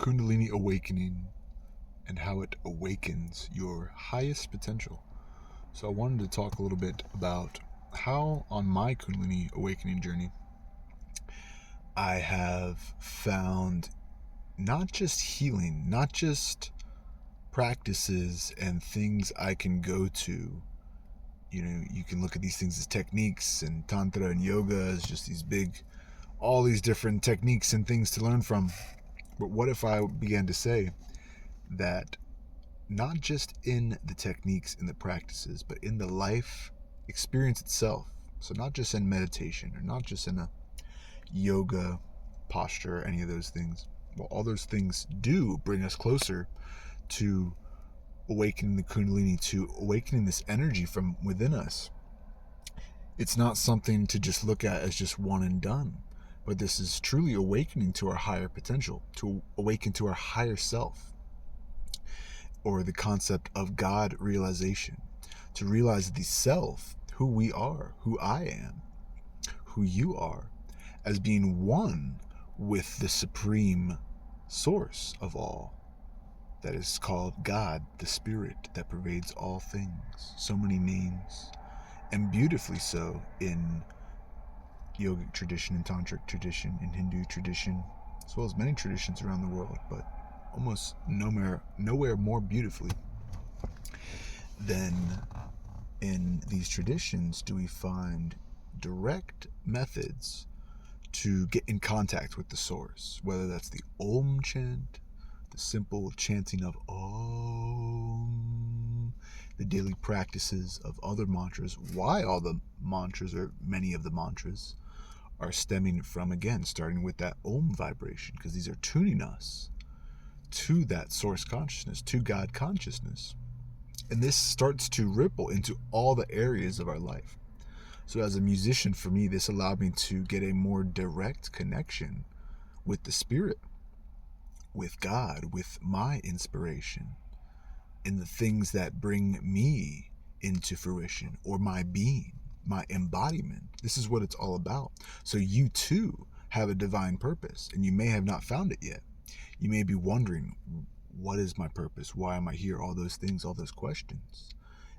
Kundalini awakening and how it awakens your highest potential. So I wanted to talk a little bit about how on my Kundalini awakening journey I have found not just healing, not just practices and things I can go to. You know, you can look at these things as techniques, and Tantra and yoga as just all these different techniques and things to learn from. But what if I began to say that not just in the techniques and the practices, but in the life experience itself? So not just in meditation, or not just in a yoga posture, or any of those things. Well, all those things do bring us closer to awakening the Kundalini, to awakening this energy from within us. It's not something to just look at as just one and done, but this is truly awakening to our higher potential, to awaken to our higher self, or the concept of God realization, to realize the self, who we are, who I am, who you are, as being one with the supreme source of all, that is called God, the Spirit that pervades all things. So many names, and beautifully so in yogic tradition, and tantric tradition, in Hindu tradition, as well as many traditions around the world, but almost nowhere more beautifully than in these traditions do we find direct methods to get in contact with the source, whether that's the Om chant, the simple chanting of Om, the daily practices of other mantras. Why all the mantras, or many of the mantras, are stemming from, again, starting with that Om vibration, because these are tuning us to that source consciousness, to God consciousness. And this starts to ripple into all the areas of our life. So as a musician, for me, this allowed me to get a more direct connection with the Spirit, with God, with my inspiration, in the things that bring me into fruition, or my being, my embodiment. This is what it's all about. So you too have a divine purpose, and you may have not found it yet. You may be wondering, what is my purpose? Why am I here? All those things, all those questions.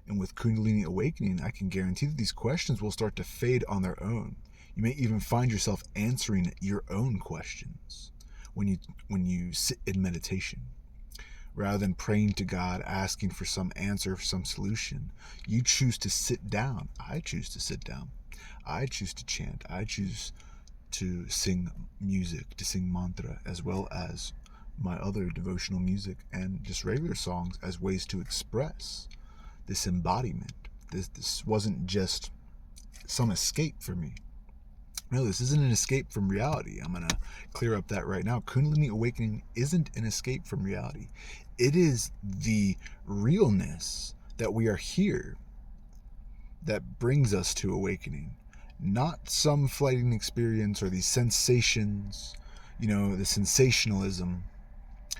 And with Kundalini awakening, I can guarantee that these questions will start to fade on their own. You may even find yourself answering your own questions when you sit in meditation. Rather than praying to God, asking for some answer, for some solution, you choose to sit down. I choose to sit down. I choose to chant. I choose to sing music, to sing mantra, as well as my other devotional music and just regular songs, as ways to express this embodiment. This wasn't just some escape for me. No, this isn't an escape from reality. I'm going to clear up that right now. Kundalini awakening isn't an escape from reality. It is the realness that we are here that brings us to awakening. Not some flighting experience or these sensations, the sensationalism,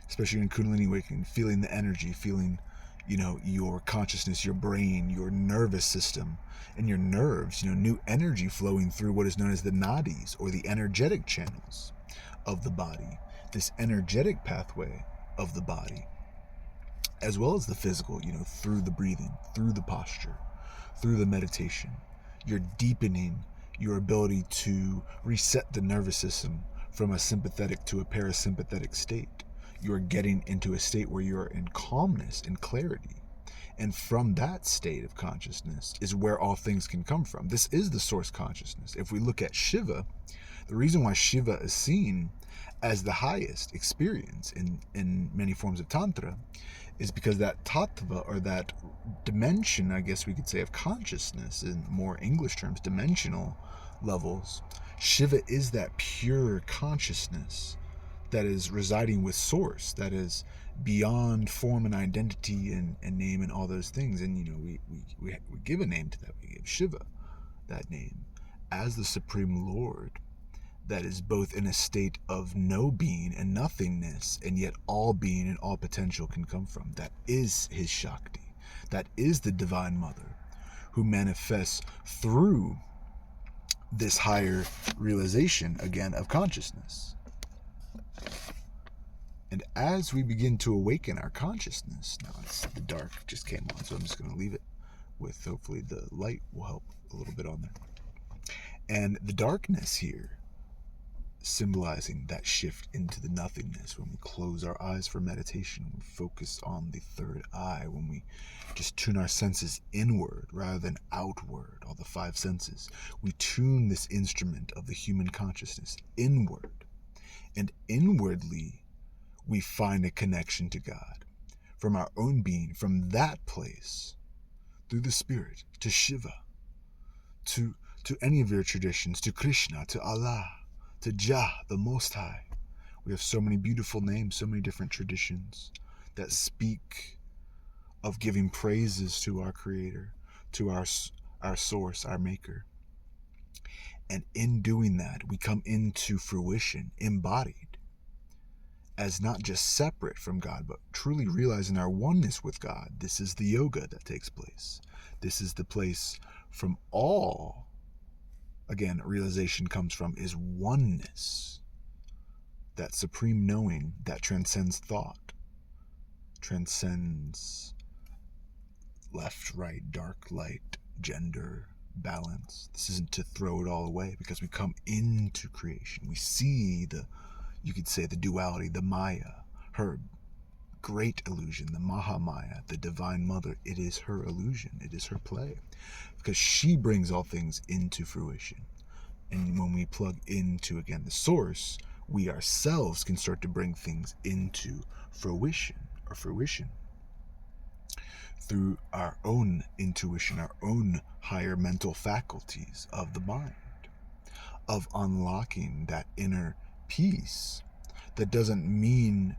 especially in Kundalini awakening, feeling the energy, feeling your consciousness, your brain, your nervous system, and your nerves, new energy flowing through what is known as the nadis, or the energetic channels of the body, this energetic pathway of the body, as well as the physical, through the breathing, through the posture, through the meditation. You're deepening your ability to reset the nervous system from a sympathetic to a parasympathetic state. You're getting into a state where you're in calmness and clarity. And from that state of consciousness is where all things can come from. This is the source consciousness. If we look at Shiva, the reason why Shiva is seen as the highest experience in many forms of Tantra is because that tattva, or that dimension, I guess we could say, of consciousness, in more English terms, dimensional levels, Shiva is that pure consciousness that is residing with source, that is beyond form and identity and name and all those things. And we give a name to that. We give Shiva that name as the Supreme Lord, that is both in a state of no being and nothingness, and yet all being and all potential can come from. That is his Shakti. That is the Divine Mother, who manifests through this higher realization, again, of consciousness. And as we begin to awaken our consciousness, now the dark just came on, so I'm just going to leave it with, hopefully the light will help a little bit on there. And the darkness here, symbolizing that shift into the nothingness, when we close our eyes for meditation, we focus on the third eye, when we just tune our senses inward rather than outward, all the five senses. We tune this instrument of the human consciousness inward, and inwardly we find a connection to God from our own being, from that place, through the spirit, to Shiva, to any of your traditions, to Krishna, to Allah, to Jah, the Most High. We have so many beautiful names, so many different traditions that speak of giving praises to our Creator, to our source, our Maker. And in doing that, we come into fruition, embodied, as not just separate from God, but truly realizing our oneness with God. This is the yoga that takes place. This is the place from all, again, realization comes from, is oneness. That supreme knowing that transcends thought, transcends left, right, dark, light, gender, balance. This isn't to throw it all away, because we come into creation. We see you could say, the duality, the Maya, her great illusion, the Mahamaya, the Divine Mother. It is her illusion. It is her play, because she brings all things into fruition. And when we plug into, again, the source, we ourselves can start to bring things into fruition through our own intuition, our own higher mental faculties of the mind, of unlocking that inner peace. That doesn't mean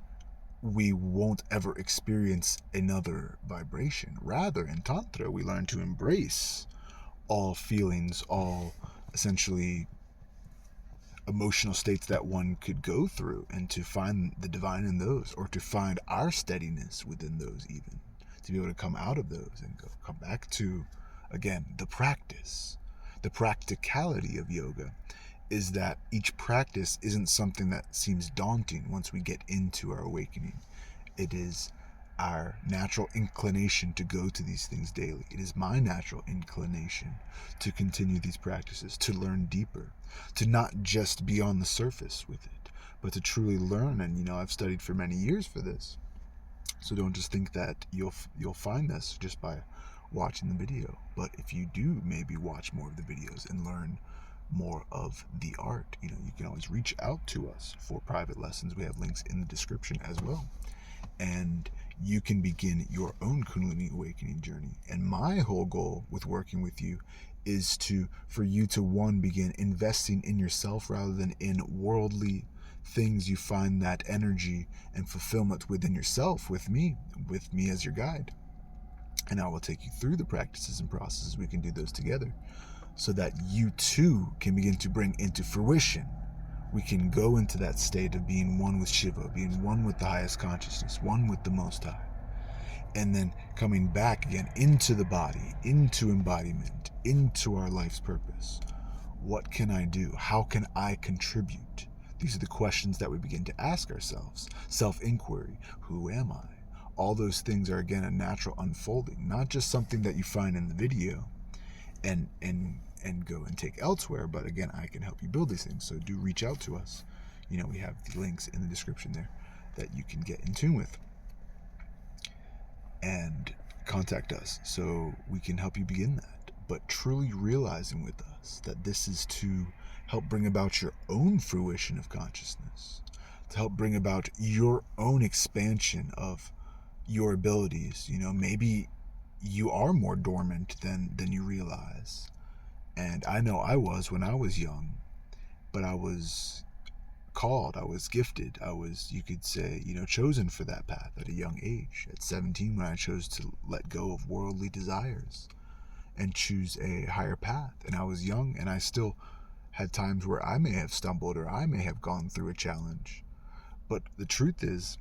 we won't ever experience another vibration. Rather, in Tantra, we learn to embrace all feelings, all essentially emotional states that one could go through, and to find the divine in those, or to find our steadiness within those, even to be able to come out of those and come back to, again, the practice. The practicality of yoga is that each practice isn't something that seems daunting once we get into our awakening. It is our natural inclination to go to these things daily. It is my natural inclination to continue these practices, to learn deeper, to not just be on the surface with it, but to truly learn. And I've studied for many years for this, so don't just think that you'll find this just by watching the video. But if you do maybe watch more of the videos and learn more of the art, you can always reach out to us for private lessons. We have links in the description as well. And you can begin your own Kundalini awakening journey. And my whole goal with working with you is for you to, one, begin investing in yourself rather than in worldly things. You find that energy and fulfillment within yourself with me as your guide. And I will take you through the practices and processes. We can do those together, so that you too can begin to bring into fruition. We can go into that state of being one with Shiva, being one with the highest consciousness, one with the Most High. And then coming back again into the body, into embodiment, into our life's purpose. What can I do? How can I contribute? These are the questions that we begin to ask ourselves. Self-inquiry. Who am I? All those things are, again, a natural unfolding, not just something that you find in the video and go and take elsewhere. But again, I can help you build these things. So do reach out to us. We have the links in the description there that you can get in tune with and contact us, so we can help you begin that. But truly realizing with us that this is to help bring about your own fruition of consciousness, to help bring about your own expansion of your abilities. Maybe you are more dormant than you realize. And I know I was when I was young, but I was called, I was gifted, I was, you could say, chosen for that path at a young age. At 17, when I chose to let go of worldly desires and choose a higher path. And I was young, and I still had times where I may have stumbled, or I may have gone through a challenge. But the truth is,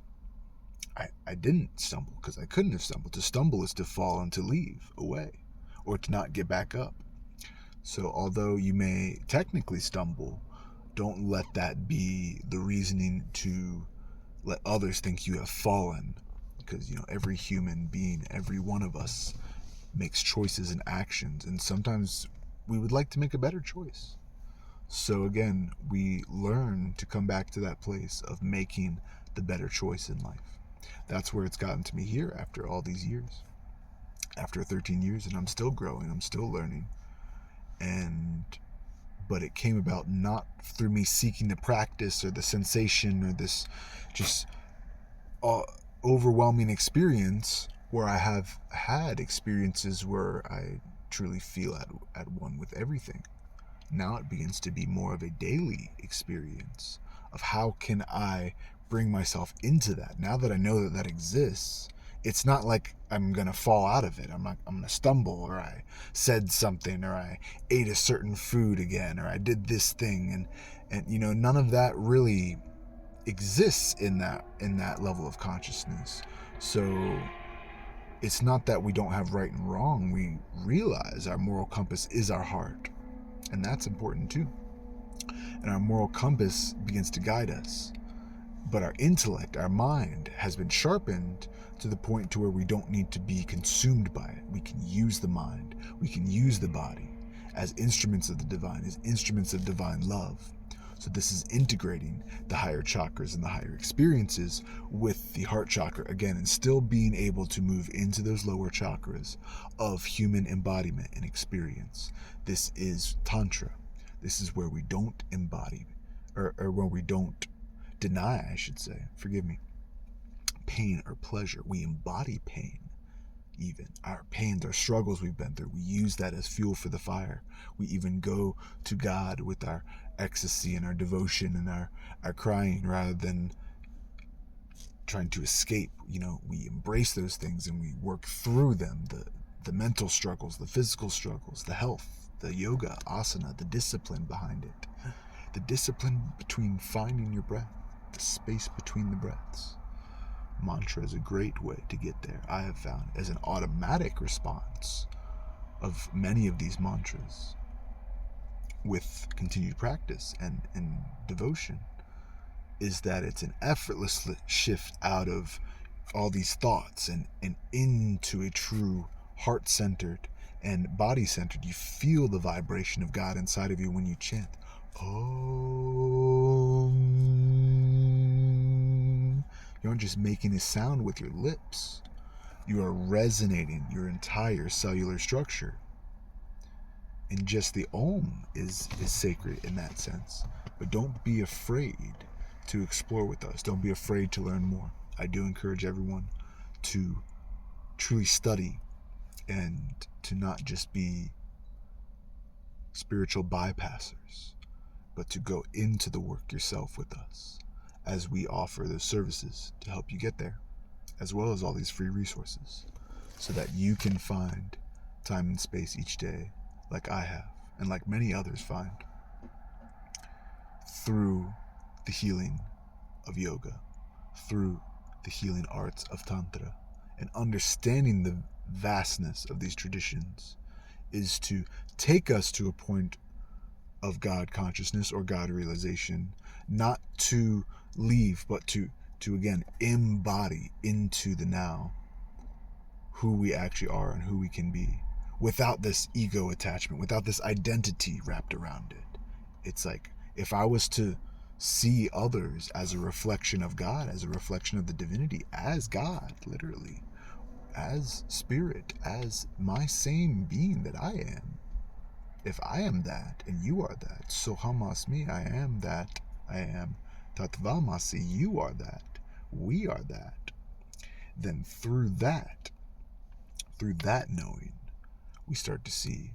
I didn't stumble, because I couldn't have stumbled. To stumble is to fall and to leave away, or to not get back up. So although you may technically stumble, don't let that be the reasoning to let others think you have fallen, because every human being, every one of us, makes choices and actions, and sometimes we would like to make a better choice. So again, we learn to come back to that place of making the better choice in life. That's where it's gotten to me here after all these years, after 13 years, and I'm still growing, I'm still learning. But it came about not through me seeking the practice or the sensation or this just overwhelming experience, where I have had experiences where I truly feel at one with everything. Now it begins to be more of a daily experience of how can I bring myself into that. Now that I know that that exists, it's not like I'm going to fall out of it. I'm going to stumble, or I said something, or I ate a certain food again, or I did this thing. And none of that really exists in that level of consciousness. So it's not that we don't have right and wrong. We realize our moral compass is our heart, and that's important too. And our moral compass begins to guide us. But our intellect, our mind, has been sharpened to the point to where we don't need to be consumed by it. We can use the mind, we can use the body as instruments of the divine, as instruments of divine love. So this is integrating the higher chakras and the higher experiences with the heart chakra again, and still being able to move into those lower chakras of human embodiment and experience. This is Tantra. This is where we don't embody, or where we don't deny, I should say, forgive me, pain or pleasure. We embody pain. Even our pains, our struggles we've been through, we use that as fuel for the fire. We even go to God with our ecstasy and our devotion and our crying, rather than trying to escape. We embrace those things and we work through them, the mental struggles, the physical struggles, the health, the yoga, asana, the discipline behind it, the discipline between finding your breath, the space between the breaths. Mantra is a great way to get there, I have found, as an automatic response of many of these mantras. With continued practice and devotion, is that it's an effortless shift out of all these thoughts and into a true heart-centered and body-centered. You feel the vibration of God inside of you when you chant Om. You aren't just making a sound with your lips. You are resonating your entire cellular structure. And just the Om is sacred in that sense. But don't be afraid to explore with us. Don't be afraid to learn more. I do encourage everyone to truly study and to not just be spiritual bypassers, but to go into the work yourself with us, as we offer those services to help you get there, as well as all these free resources, so that you can find time and space each day, like I have, and like many others find, through the healing of yoga, through the healing arts of Tantra, and understanding the vastness of these traditions is to take us to a point of God consciousness or God realization, not to leave, but to again embody into the now who we actually are and who we can be, without this ego attachment, without this identity wrapped around it. It's like, if I was to see others as a reflection of God, as a reflection of the divinity, as God, literally, as spirit, as my same being that I am. If I am that, and you are that, sohamasmi, I am that, I am, tatvamasi, you are that, we are that, then through that knowing, we start to see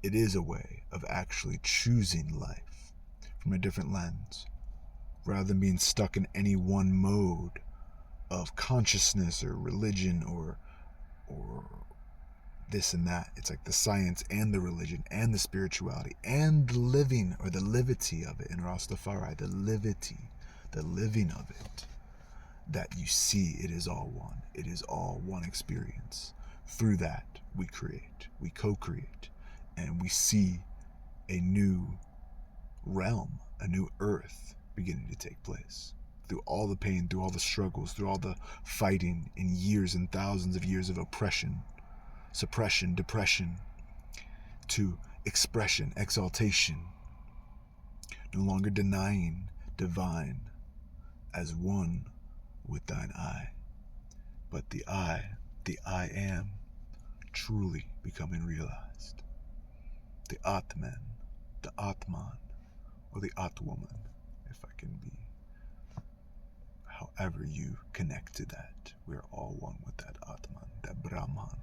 it is a way of actually choosing life from a different lens, rather than being stuck in any one mode of consciousness or religion or this and that. It's like the science and the religion and the spirituality and the living, or the livity of it in Rastafari, the living of it, that you see it is all one. It is all one experience. Through that, we create, we co-create, and we see a new realm, a new earth beginning to take place through all the pain, through all the struggles, through all the fighting in years and thousands of years of oppression, suppression, depression, to expression, exaltation, no longer denying divine as one with thine I, but the I am, truly becoming realized. The Atman, the Atman, or the Atwoman, if I can be, however you connect to that. We're all one with that Atman, that Brahman,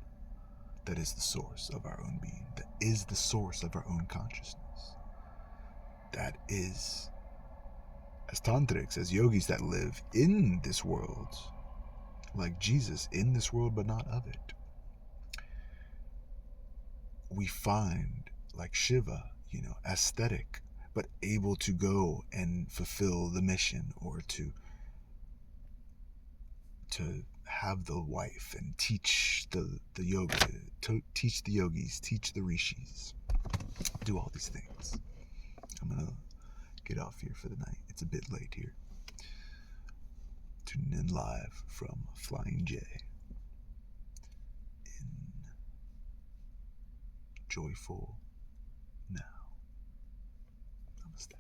that is the source of our own being, that is the source of our own consciousness. That is, as tantrics, as yogis that live in this world, like Jesus, in this world but not of it, we find, like Shiva, aesthetic, but able to go and fulfill the mission, or to have the wife and teach the yoga, to teach the yogis, teach the rishis, do all these things. I'm gonna get off here for the night. It's a bit late here. Tuning in live from Flying J in joyful now. Namaste.